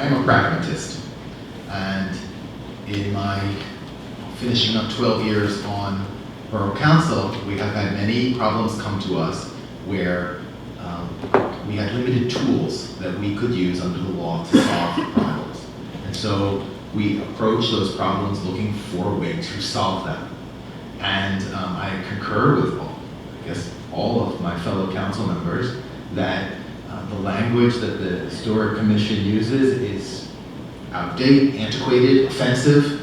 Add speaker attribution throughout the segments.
Speaker 1: I'm a pragmatist, and in my finishing up 12 years on Borough Council, we have had many problems come to us where we had limited tools that we could use under the law to solve problems. And so we approach those problems looking for a way to solve them. And I concur with all of my fellow council members that the language that the Historic Commission uses is outdated, antiquated, offensive,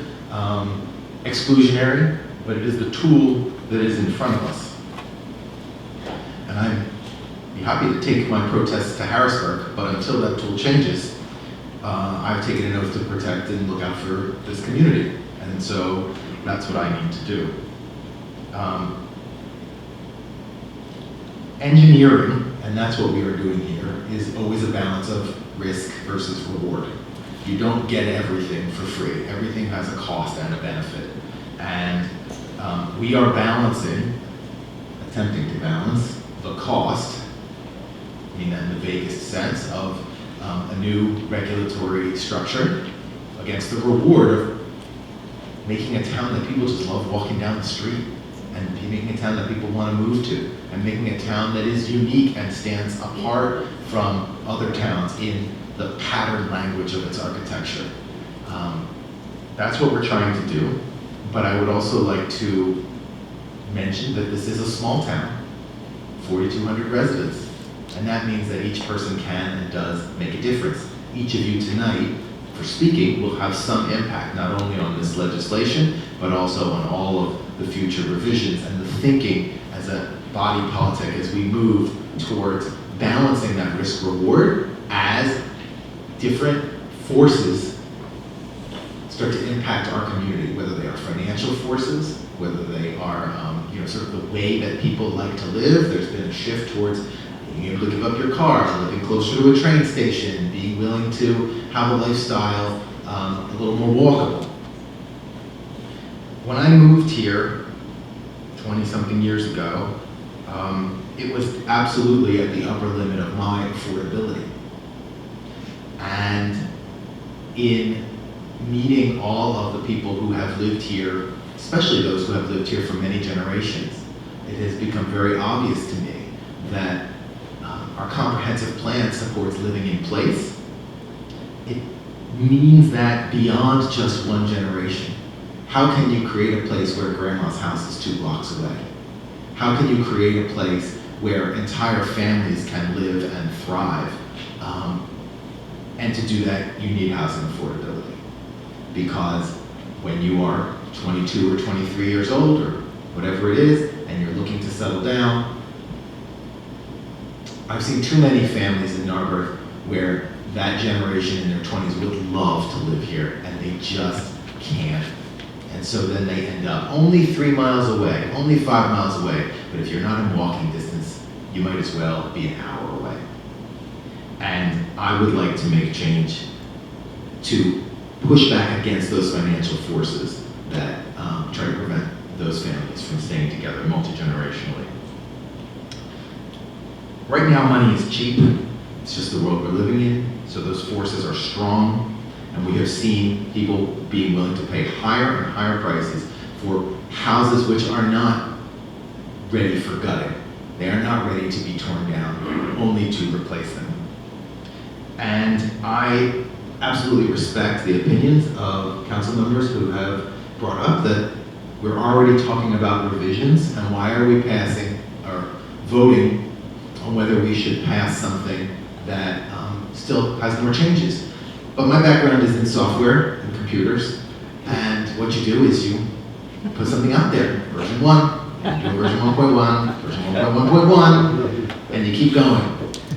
Speaker 1: exclusionary, but it is the tool that is in front of us. And I'd be happy to take my protests to Harrisburg, but until that tool changes, I've taken an oath to protect and look out for this community. And so that's what I need to do. Engineering, and that's what we are doing here, is always a balance of risk versus reward. You don't get everything for free. Everything has a cost and a benefit. And we are attempting to balance the cost, I mean that in the vaguest sense, of a new regulatory structure against the reward of making a town that people just love walking down the street, and making a town that people want to move to, and making a town that is unique and stands apart from other towns in the patterned language of its architecture. That's what we're trying to do, but I would also like to mention that this is a small town, 4,200 residents, and that means that each person can and does make a difference. Each of you tonight, for speaking, will have some impact, not only on this legislation, but also on all of the future revisions and the thinking as a body politic as we move towards balancing that risk reward as different forces start to impact our community, whether they are financial forces, whether they are sort of the way that people like to live. There's been a shift towards being able to give up your car, living closer to a train station, being willing to have a lifestyle a little more walkable. When I moved here 20-something years ago, it was absolutely at the upper limit of my affordability. And in meeting all of the people who have lived here, especially those who have lived here for many generations, it has become very obvious to me that our comprehensive plan supports living in place. It means that beyond just one generation. How can you create a place where grandma's house is 2 blocks away? How can you create a place where entire families can live and thrive? And to do that, you need housing affordability. Because when you are 22 or 23 years old, or whatever it is, and you're looking to settle down, I've seen too many families in Narberth where that generation in their 20s would love to live here, and they just can't. And so then they end up only 3 miles away, only 5 miles away, but if you're not in walking distance, you might as well be an hour away. And I would like to make change to push back against those financial forces that try to prevent those families from staying together multi-generationally. Right now, money is cheap. It's just the world we're living in, so those forces are strong. And we have seen people being willing to pay higher and higher prices for houses which are not ready for gutting. They are not ready to be torn down, only to replace them. And I absolutely respect the opinions of council members who have brought up that we're already talking about revisions, and why are we passing or voting on whether we should pass something that still has more changes. But my background is in software and computers, and what you do is you put something out there, version 1, you do version 1.1, version 1.1.1, and you keep going.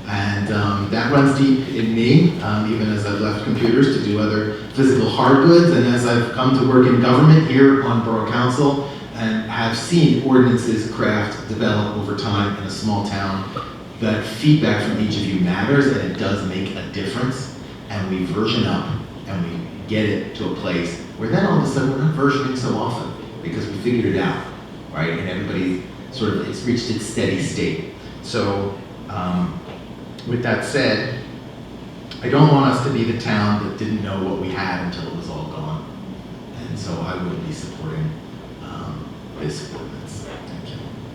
Speaker 1: And that runs deep in me, even as I've left computers to do other physical hard goods, and as I've come to work in government here on Borough Council, and have seen ordinances craft, develop over time in a small town. That feedback from each of you matters, and it does make a difference. And we version up, and we get it to a place where then all of a sudden we're not versioning so often, because we figured it out, right? And everybody sort of, it's reached its steady state. So with that said, I don't want us to be the town that didn't know what we had until it was all gone. And so I will be supporting this ordinance. Thank you.